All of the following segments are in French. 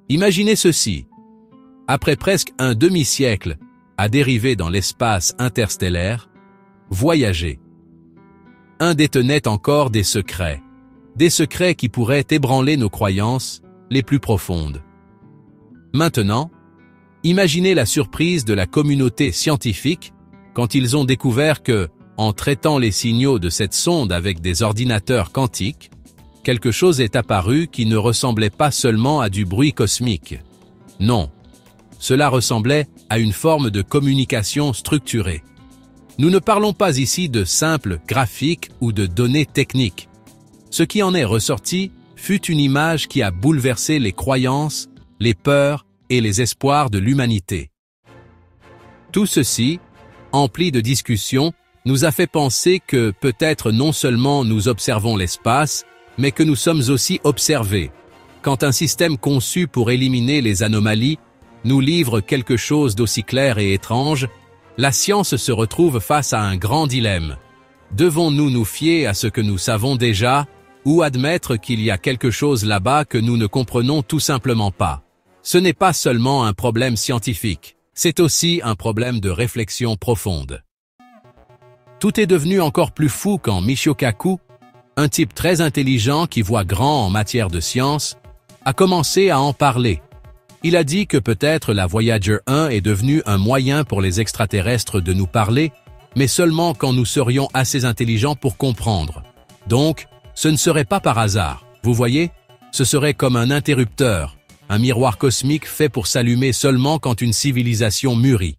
Imaginez ceci. Après presque un demi-siècle à dériver dans l'espace interstellaire, voyager. Un détenait encore des secrets qui pourraient ébranler nos croyances les plus profondes. Maintenant, imaginez la surprise de la communauté scientifique quand ils ont découvert que, en traitant les signaux de cette sonde avec des ordinateurs quantiques, quelque chose est apparu qui ne ressemblait pas seulement à du bruit cosmique. Non, cela ressemblait à une forme de communication structurée. Nous ne parlons pas ici de simples graphiques ou de données techniques. Ce qui en est ressorti fut une image qui a bouleversé les croyances, les peurs et les espoirs de l'humanité. Tout ceci, empli de discussions, nous a fait penser que peut-être non seulement nous observons l'espace, mais que nous sommes aussi observés. Quand un système conçu pour éliminer les anomalies nous livre quelque chose d'aussi clair et étrange, la science se retrouve face à un grand dilemme. Devons-nous nous fier à ce que nous savons déjà, ou admettre qu'il y a quelque chose là-bas que nous ne comprenons tout simplement pas? Ce n'est pas seulement un problème scientifique, c'est aussi un problème de réflexion profonde. Tout est devenu encore plus fou quand Michio Kaku, un type très intelligent qui voit grand en matière de science, a commencé à en parler. Il a dit que peut-être la Voyager 1 est devenue un moyen pour les extraterrestres de nous parler, mais seulement quand nous serions assez intelligents pour comprendre. Donc, ce ne serait pas par hasard, vous voyez? Ce serait comme un interrupteur, un miroir cosmique fait pour s'allumer seulement quand une civilisation mûrit.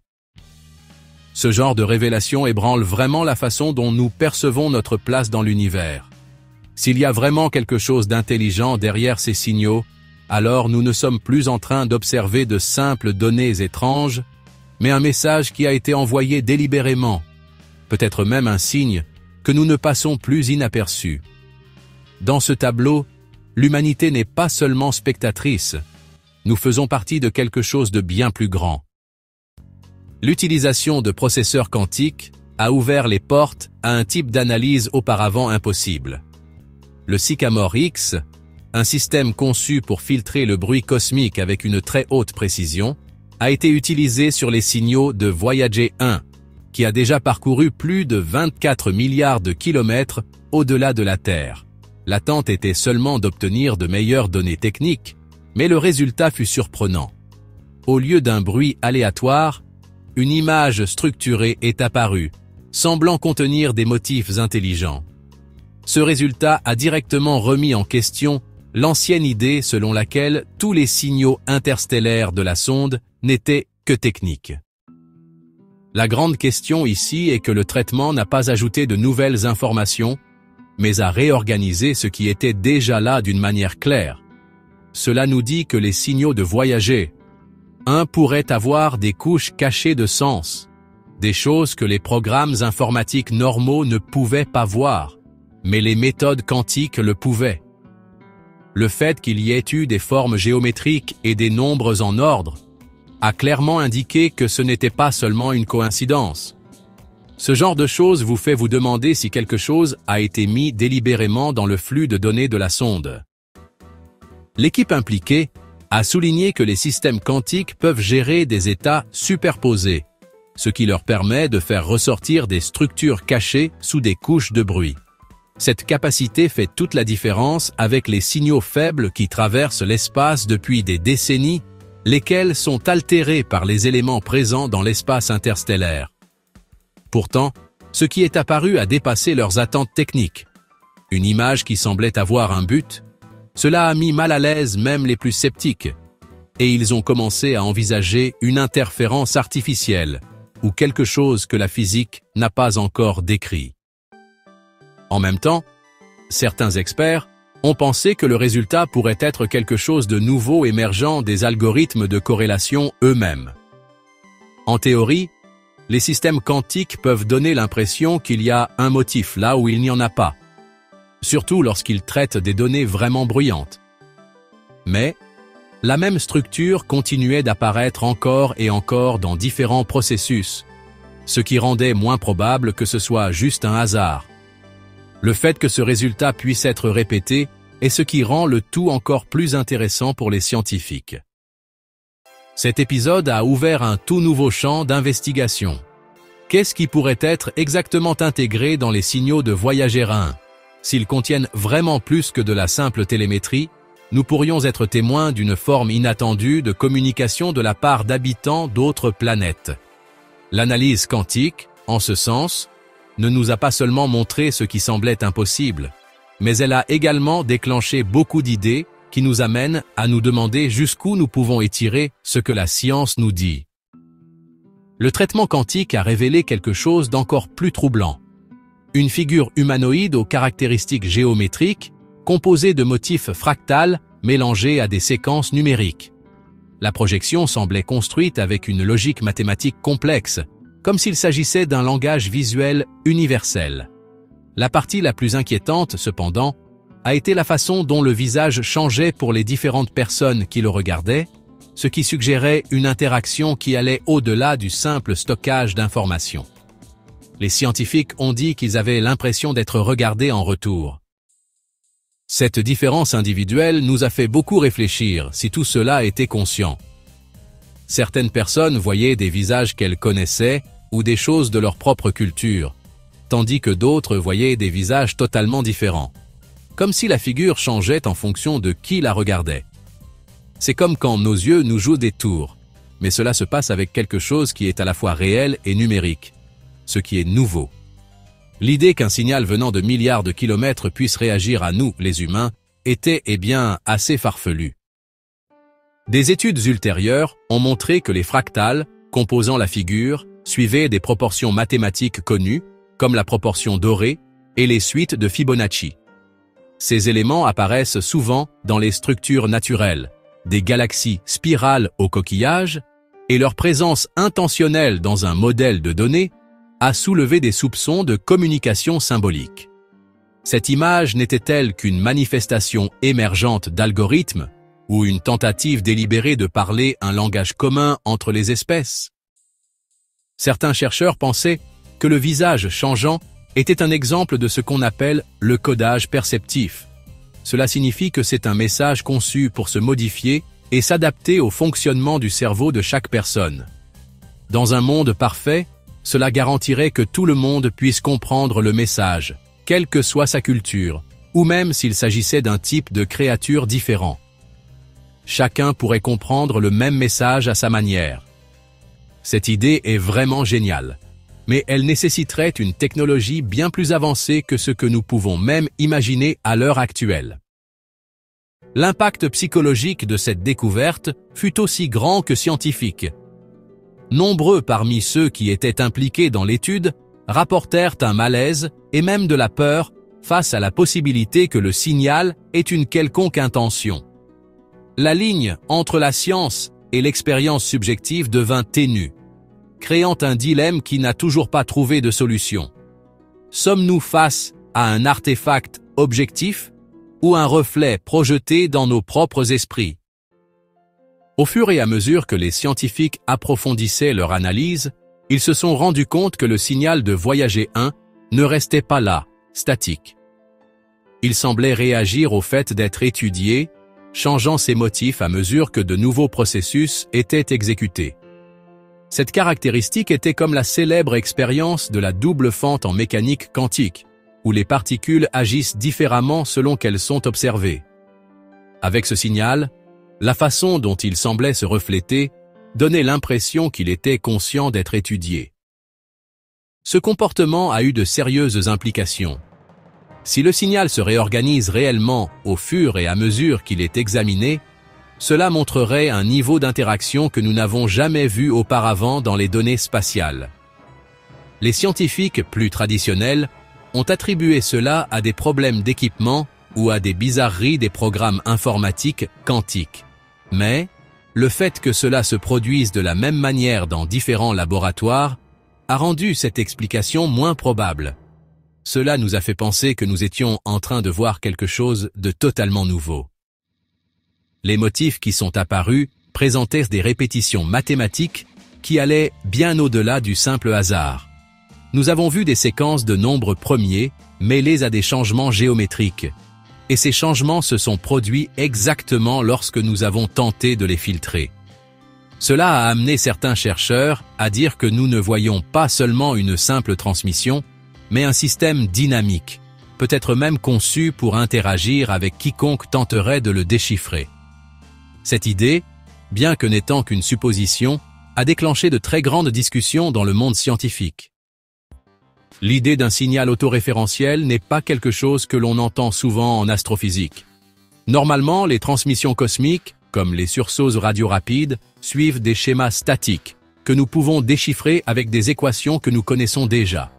Ce genre de révélation ébranle vraiment la façon dont nous percevons notre place dans l'univers. S'il y a vraiment quelque chose d'intelligent derrière ces signaux, alors nous ne sommes plus en train d'observer de simples données étranges, mais un message qui a été envoyé délibérément, peut-être même un signe que nous ne passons plus inaperçu. Dans ce tableau, l'humanité n'est pas seulement spectatrice, nous faisons partie de quelque chose de bien plus grand. L'utilisation de processeurs quantiques a ouvert les portes à un type d'analyse auparavant impossible. Le Sycamore X, un système conçu pour filtrer le bruit cosmique avec une très haute précision, a été utilisé sur les signaux de Voyager 1, qui a déjà parcouru plus de 24 milliards de kilomètres au-delà de la Terre. L'attente était seulement d'obtenir de meilleures données techniques, mais le résultat fut surprenant. Au lieu d'un bruit aléatoire, une image structurée est apparue, semblant contenir des motifs intelligents. Ce résultat a directement remis en question l'ancienne idée selon laquelle tous les signaux interstellaires de la sonde n'étaient que techniques. La grande question ici est que le traitement n'a pas ajouté de nouvelles informations, mais a réorganisé ce qui était déjà là d'une manière claire. Cela nous dit que les signaux de Voyager 1 pourraient avoir des couches cachées de sens, des choses que les programmes informatiques normaux ne pouvaient pas voir, mais les méthodes quantiques le pouvaient. Le fait qu'il y ait eu des formes géométriques et des nombres en ordre a clairement indiqué que ce n'était pas seulement une coïncidence. Ce genre de choses vous fait vous demander si quelque chose a été mis délibérément dans le flux de données de la sonde. L'équipe impliquée a souligné que les systèmes quantiques peuvent gérer des états superposés, ce qui leur permet de faire ressortir des structures cachées sous des couches de bruit. Cette capacité fait toute la différence avec les signaux faibles qui traversent l'espace depuis des décennies, lesquels sont altérés par les éléments présents dans l'espace interstellaire. Pourtant, ce qui est apparu a dépassé leurs attentes techniques. Une image qui semblait avoir un but, cela a mis mal à l'aise même les plus sceptiques, et ils ont commencé à envisager une interférence artificielle, ou quelque chose que la physique n'a pas encore décrit. En même temps, certains experts ont pensé que le résultat pourrait être quelque chose de nouveau émergeant des algorithmes de corrélation eux-mêmes. En théorie, les systèmes quantiques peuvent donner l'impression qu'il y a un motif là où il n'y en a pas, surtout lorsqu'ils traitent des données vraiment bruyantes. Mais, la même structure continuait d'apparaître encore et encore dans différents processus, ce qui rendait moins probable que ce soit juste un hasard. Le fait que ce résultat puisse être répété est ce qui rend le tout encore plus intéressant pour les scientifiques. Cet épisode a ouvert un tout nouveau champ d'investigation. Qu'est-ce qui pourrait être exactement intégré dans les signaux de Voyager 1? S'ils contiennent vraiment plus que de la simple télémétrie, nous pourrions être témoins d'une forme inattendue de communication de la part d'habitants d'autres planètes. L'analyse quantique, en ce sens, ne nous a pas seulement montré ce qui semblait impossible, mais elle a également déclenché beaucoup d'idées qui nous amènent à nous demander jusqu'où nous pouvons étirer ce que la science nous dit. Le traitement quantique a révélé quelque chose d'encore plus troublant. Une figure humanoïde aux caractéristiques géométriques, composée de motifs fractales mélangés à des séquences numériques. La projection semblait construite avec une logique mathématique complexe, comme s'il s'agissait d'un langage visuel universel. La partie la plus inquiétante, cependant, a été la façon dont le visage changeait pour les différentes personnes qui le regardaient, ce qui suggérait une interaction qui allait au-delà du simple stockage d'informations. Les scientifiques ont dit qu'ils avaient l'impression d'être regardés en retour. Cette différence individuelle nous a fait beaucoup réfléchir si tout cela était conscient. Certaines personnes voyaient des visages qu'elles connaissaient ou des choses de leur propre culture, tandis que d'autres voyaient des visages totalement différents. Comme si la figure changeait en fonction de qui la regardait. C'est comme quand nos yeux nous jouent des tours, mais cela se passe avec quelque chose qui est à la fois réel et numérique, ce qui est nouveau. L'idée qu'un signal venant de milliards de kilomètres puisse réagir à nous, les humains, était assez farfelue. Des études ultérieures ont montré que les fractales, composant la figure, suivaient des proportions mathématiques connues, comme la proportion dorée et les suites de Fibonacci. Ces éléments apparaissent souvent dans les structures naturelles, des galaxies spirales aux coquillages, et leur présence intentionnelle dans un modèle de données a soulevé des soupçons de communication symbolique. Cette image n'était-elle qu'une manifestation émergente d'algorithmes ou une tentative délibérée de parler un langage commun entre les espèces? Certains chercheurs pensaient que le visage changeant était un exemple de ce qu'on appelle le codage perceptif. Cela signifie que c'est un message conçu pour se modifier et s'adapter au fonctionnement du cerveau de chaque personne. Dans un monde parfait, cela garantirait que tout le monde puisse comprendre le message, quelle que soit sa culture, ou même s'il s'agissait d'un type de créature différent. Chacun pourrait comprendre le même message à sa manière. Cette idée est vraiment géniale, mais elle nécessiterait une technologie bien plus avancée que ce que nous pouvons même imaginer à l'heure actuelle. L'impact psychologique de cette découverte fut aussi grand que scientifique. Nombreux parmi ceux qui étaient impliqués dans l'étude rapportèrent un malaise et même de la peur face à la possibilité que le signal ait une quelconque intention. La ligne entre la science et l'expérience subjective devint ténue, créant un dilemme qui n'a toujours pas trouvé de solution. Sommes-nous face à un artefact objectif ou un reflet projeté dans nos propres esprits? Au fur et à mesure que les scientifiques approfondissaient leur analyse, ils se sont rendus compte que le signal de Voyager 1 ne restait pas là, statique. Il semblait réagir au fait d'être étudié, changeant ses motifs à mesure que de nouveaux processus étaient exécutés. Cette caractéristique était comme la célèbre expérience de la double fente en mécanique quantique, où les particules agissent différemment selon qu'elles sont observées. Avec ce signal, la façon dont il semblait se refléter donnait l'impression qu'il était conscient d'être étudié. Ce comportement a eu de sérieuses implications. Si le signal se réorganise réellement au fur et à mesure qu'il est examiné, cela montrerait un niveau d'interaction que nous n'avons jamais vu auparavant dans les données spatiales. Les scientifiques plus traditionnels ont attribué cela à des problèmes d'équipement ou à des bizarreries des programmes informatiques quantiques. Mais, le fait que cela se produise de la même manière dans différents laboratoires a rendu cette explication moins probable. Cela nous a fait penser que nous étions en train de voir quelque chose de totalement nouveau. Les motifs qui sont apparus présentaient des répétitions mathématiques qui allaient bien au-delà du simple hasard. Nous avons vu des séquences de nombres premiers mêlées à des changements géométriques, et ces changements se sont produits exactement lorsque nous avons tenté de les filtrer. Cela a amené certains chercheurs à dire que nous ne voyons pas seulement une simple transmission, mais un système dynamique, peut-être même conçu pour interagir avec quiconque tenterait de le déchiffrer. Cette idée, bien que n'étant qu'une supposition, a déclenché de très grandes discussions dans le monde scientifique. L'idée d'un signal autoréférentiel n'est pas quelque chose que l'on entend souvent en astrophysique. Normalement, les transmissions cosmiques, comme les sursauts radio rapides, suivent des schémas statiques, que nous pouvons déchiffrer avec des équations que nous connaissons déjà.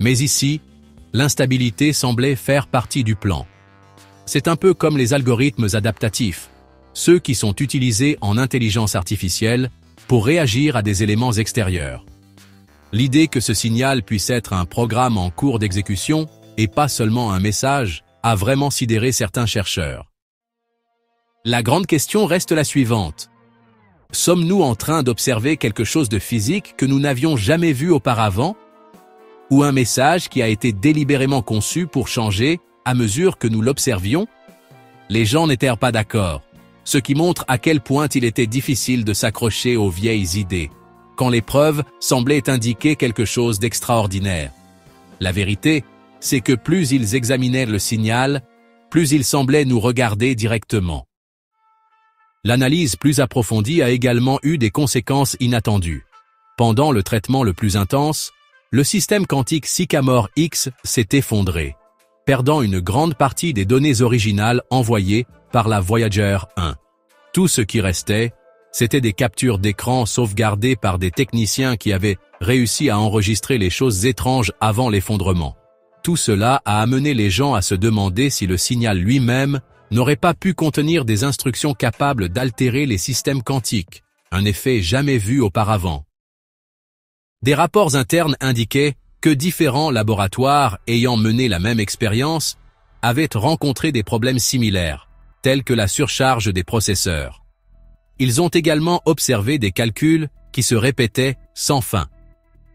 Mais ici, l'instabilité semblait faire partie du plan. C'est un peu comme les algorithmes adaptatifs, ceux qui sont utilisés en intelligence artificielle pour réagir à des éléments extérieurs. L'idée que ce signal puisse être un programme en cours d'exécution et pas seulement un message a vraiment sidéré certains chercheurs. La grande question reste la suivante. Sommes-nous en train d'observer quelque chose de physique que nous n'avions jamais vu auparavant? Ou un message qui a été délibérément conçu pour changer à mesure que nous l'observions? Les gens n'étaient pas d'accord, ce qui montre à quel point il était difficile de s'accrocher aux vieilles idées, quand les preuves semblaient indiquer quelque chose d'extraordinaire. La vérité, c'est que plus ils examinaient le signal, plus il semblait nous regarder directement. L'analyse plus approfondie a également eu des conséquences inattendues. Pendant le traitement le plus intense, le système quantique Sycamore X s'est effondré, perdant une grande partie des données originales envoyées par la Voyager 1. Tout ce qui restait, c'était des captures d'écran sauvegardées par des techniciens qui avaient réussi à enregistrer les choses étranges avant l'effondrement. Tout cela a amené les gens à se demander si le signal lui-même n'aurait pas pu contenir des instructions capables d'altérer les systèmes quantiques, un effet jamais vu auparavant. Des rapports internes indiquaient que différents laboratoires ayant mené la même expérience avaient rencontré des problèmes similaires, tels que la surcharge des processeurs. Ils ont également observé des calculs qui se répétaient sans fin,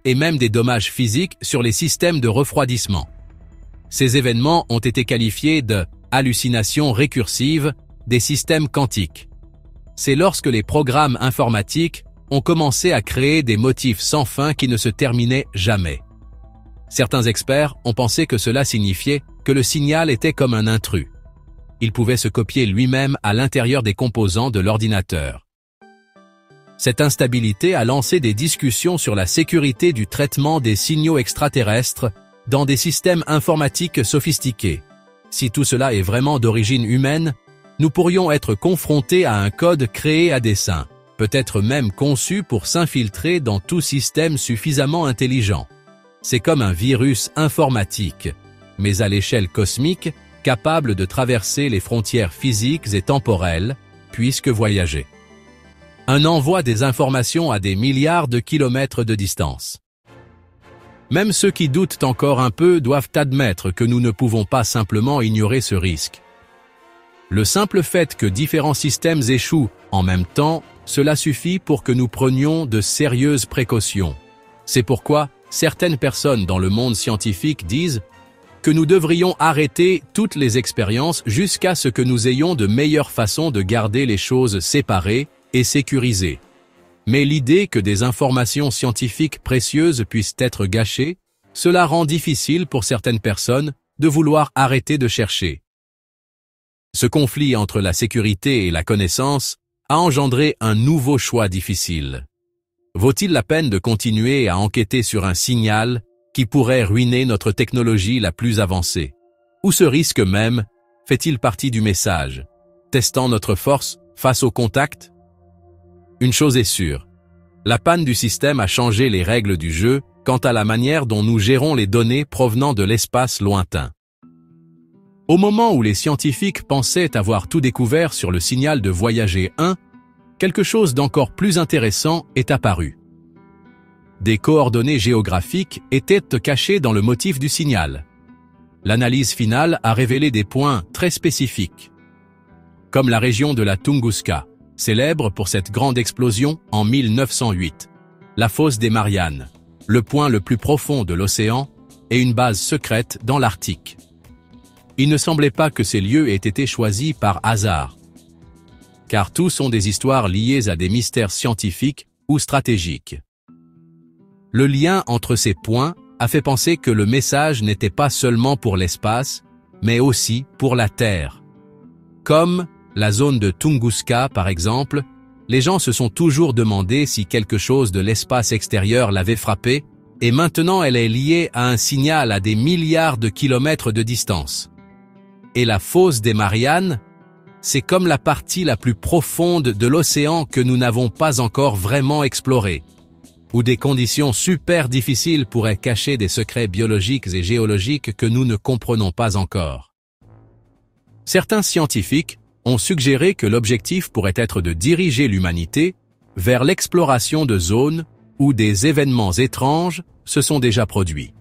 et même des dommages physiques sur les systèmes de refroidissement. Ces événements ont été qualifiés de hallucinations récursives des systèmes quantiques. C'est lorsque les programmes informatiques ont commencé à créer des motifs sans fin qui ne se terminaient jamais. Certains experts ont pensé que cela signifiait que le signal était comme un intrus. Il pouvait se copier lui-même à l'intérieur des composants de l'ordinateur. Cette instabilité a lancé des discussions sur la sécurité du traitement des signaux extraterrestres dans des systèmes informatiques sophistiqués. Si tout cela est vraiment d'origine humaine, nous pourrions être confrontés à un code créé à dessein, peut-être même conçu pour s'infiltrer dans tout système suffisamment intelligent. C'est comme un virus informatique, mais à l'échelle cosmique, capable de traverser les frontières physiques et temporelles, puisque voyager. Un envoie des informations à des milliards de kilomètres de distance. Même ceux qui doutent encore un peu doivent admettre que nous ne pouvons pas simplement ignorer ce risque. Le simple fait que différents systèmes échouent en même temps, cela suffit pour que nous prenions de sérieuses précautions. C'est pourquoi certaines personnes dans le monde scientifique disent que nous devrions arrêter toutes les expériences jusqu'à ce que nous ayons de meilleures façons de garder les choses séparées et sécurisées. Mais l'idée que des informations scientifiques précieuses puissent être gâchées, cela rend difficile pour certaines personnes de vouloir arrêter de chercher. Ce conflit entre la sécurité et la connaissance a engendré un nouveau choix difficile. Vaut-il la peine de continuer à enquêter sur un signal qui pourrait ruiner notre technologie la plus avancée? Ou ce risque même fait-il partie du message, testant notre force face au contact? Une chose est sûre, la panne du système a changé les règles du jeu quant à la manière dont nous gérons les données provenant de l'espace lointain. Au moment où les scientifiques pensaient avoir tout découvert sur le signal de Voyager 1, quelque chose d'encore plus intéressant est apparu. Des coordonnées géographiques étaient cachées dans le motif du signal. L'analyse finale a révélé des points très spécifiques, comme la région de la Tunguska, célèbre pour cette grande explosion en 1908, la fosse des Mariannes, le point le plus profond de l'océan et une base secrète dans l'Arctique. Il ne semblait pas que ces lieux aient été choisis par hasard. car tous sont des histoires liées à des mystères scientifiques ou stratégiques. Le lien entre ces points a fait penser que le message n'était pas seulement pour l'espace, mais aussi pour la Terre. Comme la zone de Tunguska, par exemple, les gens se sont toujours demandé si quelque chose de l'espace extérieur l'avait frappé, et maintenant elle est liée à un signal à des milliards de kilomètres de distance. Et la fosse des Mariannes, c'est comme la partie la plus profonde de l'océan que nous n'avons pas encore vraiment explorée, où des conditions super difficiles pourraient cacher des secrets biologiques et géologiques que nous ne comprenons pas encore. Certains scientifiques ont suggéré que l'objectif pourrait être de diriger l'humanité vers l'exploration de zones où des événements étranges se sont déjà produits.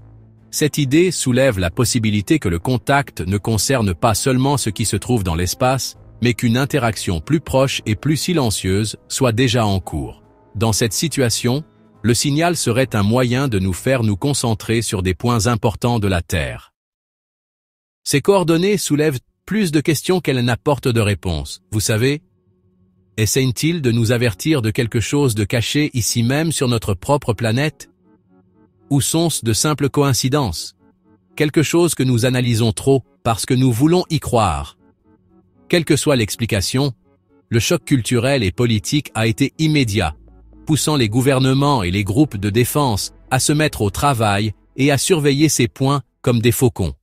Cette idée soulève la possibilité que le contact ne concerne pas seulement ce qui se trouve dans l'espace, mais qu'une interaction plus proche et plus silencieuse soit déjà en cours. Dans cette situation, le signal serait un moyen de nous faire nous concentrer sur des points importants de la Terre. Ces coordonnées soulèvent plus de questions qu'elles n'apportent de réponses. Vous savez, essaient-ils de nous avertir de quelque chose de caché ici même sur notre propre planète? Ou sont-ce de simples coïncidences? Quelque chose que nous analysons trop parce que nous voulons y croire. Quelle que soit l'explication, le choc culturel et politique a été immédiat, poussant les gouvernements et les groupes de défense à se mettre au travail et à surveiller ces points comme des faucons.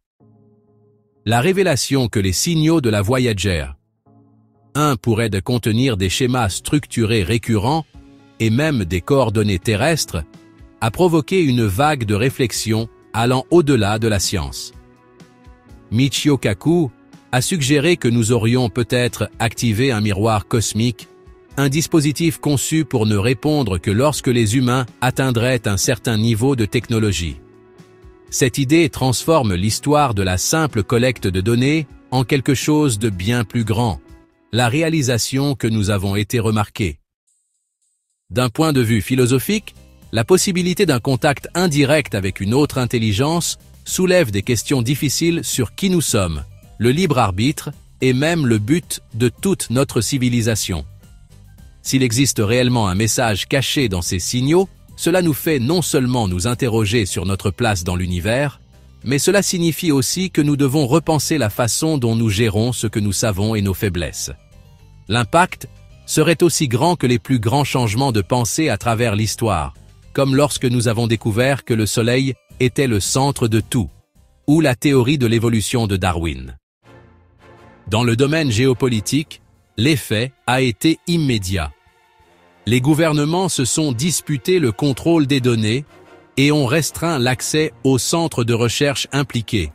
La révélation que les signaux de la Voyager 1 pourraient contenir des schémas structurés récurrents et même des coordonnées terrestres a provoqué une vague de réflexion allant au-delà de la science. Michio Kaku a suggéré que nous aurions peut-être activé un miroir cosmique, un dispositif conçu pour ne répondre que lorsque les humains atteindraient un certain niveau de technologie. Cette idée transforme l'histoire de la simple collecte de données en quelque chose de bien plus grand, la réalisation que nous avons été remarqués. D'un point de vue philosophique, la possibilité d'un contact indirect avec une autre intelligence soulève des questions difficiles sur qui nous sommes, le libre arbitre et même le but de toute notre civilisation. S'il existe réellement un message caché dans ces signaux, cela nous fait non seulement nous interroger sur notre place dans l'univers, mais cela signifie aussi que nous devons repenser la façon dont nous gérons ce que nous savons et nos faiblesses. L'impact serait aussi grand que les plus grands changements de pensée à travers l'histoire, comme lorsque nous avons découvert que le Soleil était le centre de tout, ou la théorie de l'évolution de Darwin. Dans le domaine géopolitique, l'effet a été immédiat. Les gouvernements se sont disputés le contrôle des données et ont restreint l'accès aux centres de recherche impliqués,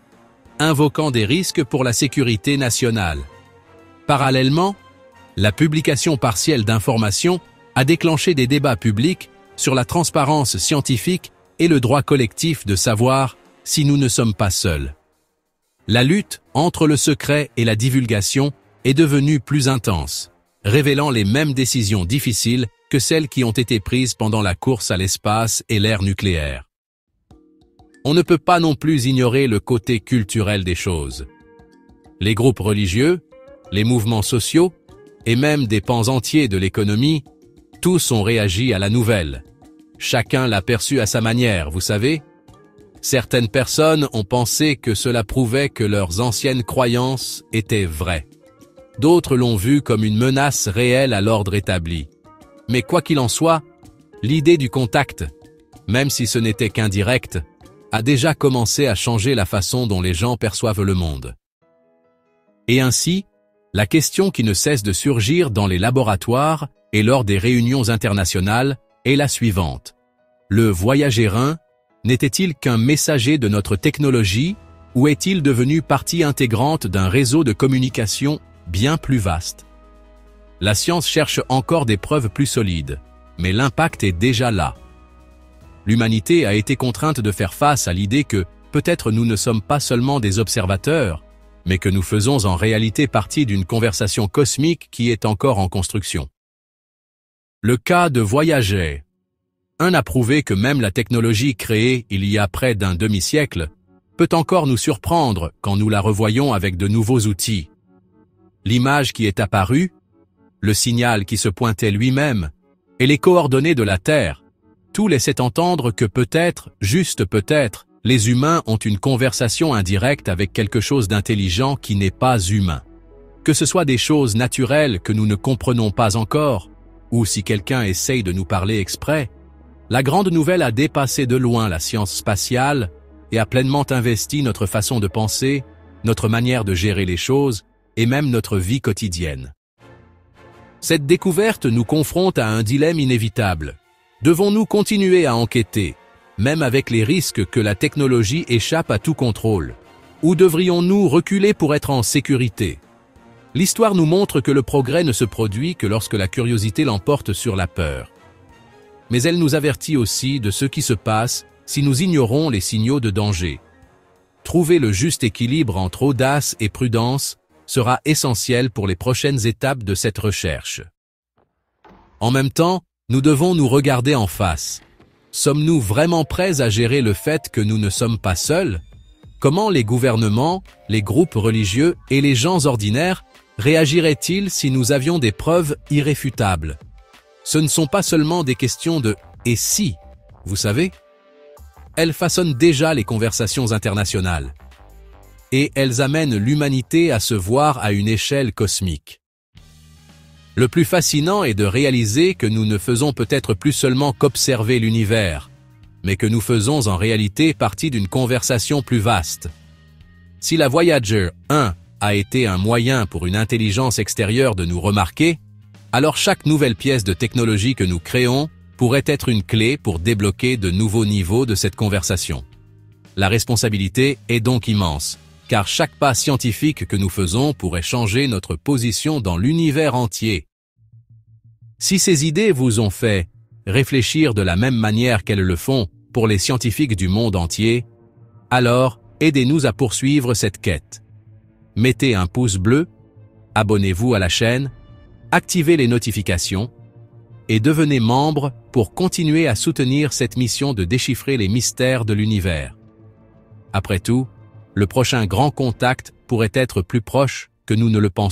invoquant des risques pour la sécurité nationale. Parallèlement, la publication partielle d'informations a déclenché des débats publics sur la transparence scientifique et le droit collectif de savoir si nous ne sommes pas seuls. La lutte entre le secret et la divulgation est devenue plus intense, révélant les mêmes décisions difficiles que celles qui ont été prises pendant la course à l'espace et l'ère nucléaire. On ne peut pas non plus ignorer le côté culturel des choses. Les groupes religieux, les mouvements sociaux et même des pans entiers de l'économie, tous ont réagi à la nouvelle. Chacun l'a perçu à sa manière, vous savez. Certaines personnes ont pensé que cela prouvait que leurs anciennes croyances étaient vraies. D'autres l'ont vu comme une menace réelle à l'ordre établi. Mais quoi qu'il en soit, l'idée du contact, même si ce n'était qu'indirect, a déjà commencé à changer la façon dont les gens perçoivent le monde. Et ainsi, la question qui ne cesse de surgir dans les laboratoires et lors des réunions internationales est la suivante. Le Voyager 1 n'était-il qu'un messager de notre technologie ou est-il devenu partie intégrante d'un réseau de communication bien plus vaste? La science cherche encore des preuves plus solides, mais l'impact est déjà là. L'humanité a été contrainte de faire face à l'idée que peut-être nous ne sommes pas seulement des observateurs, mais que nous faisons en réalité partie d'une conversation cosmique qui est encore en construction. Le cas de Voyager 1 a prouvé que même la technologie créée il y a près d'un demi-siècle peut encore nous surprendre quand nous la revoyons avec de nouveaux outils. L'image qui est apparue, le signal qui se pointait lui-même, et les coordonnées de la Terre, tout laissait entendre que peut-être, juste peut-être, les humains ont une conversation indirecte avec quelque chose d'intelligent qui n'est pas humain. Que ce soit des choses naturelles que nous ne comprenons pas encore, ou si quelqu'un essaye de nous parler exprès, la grande nouvelle a dépassé de loin la science spatiale et a pleinement investi notre façon de penser, notre manière de gérer les choses et même notre vie quotidienne. Cette découverte nous confronte à un dilemme inévitable. Devons-nous continuer à enquêter, même avec les risques que la technologie échappe à tout contrôle? Ou devrions-nous reculer pour être en sécurité? L'histoire nous montre que le progrès ne se produit que lorsque la curiosité l'emporte sur la peur. Mais elle nous avertit aussi de ce qui se passe si nous ignorons les signaux de danger. Trouver le juste équilibre entre audace et prudence sera essentiel pour les prochaines étapes de cette recherche. En même temps, nous devons nous regarder en face. Sommes-nous vraiment prêts à gérer le fait que nous ne sommes pas seuls? Comment les gouvernements, les groupes religieux et les gens ordinaires réagiraient-ils si nous avions des preuves irréfutables? Ce ne sont pas seulement des questions de « et si », vous savez? Elles façonnent déjà les conversations internationales. Et elles amènent l'humanité à se voir à une échelle cosmique. Le plus fascinant est de réaliser que nous ne faisons peut-être plus seulement qu'observer l'univers, mais que nous faisons en réalité partie d'une conversation plus vaste. Si la Voyager 1 a été un moyen pour une intelligence extérieure de nous remarquer, alors chaque nouvelle pièce de technologie que nous créons pourrait être une clé pour débloquer de nouveaux niveaux de cette conversation. La responsabilité est donc immense, car chaque pas scientifique que nous faisons pourrait changer notre position dans l'univers entier. Si ces idées vous ont fait réfléchir de la même manière qu'elles le font pour les scientifiques du monde entier, alors aidez-nous à poursuivre cette quête. Mettez un pouce bleu, abonnez-vous à la chaîne, activez les notifications et devenez membre pour continuer à soutenir cette mission de déchiffrer les mystères de l'univers. Après tout, le prochain grand contact pourrait être plus proche que nous ne le pensons.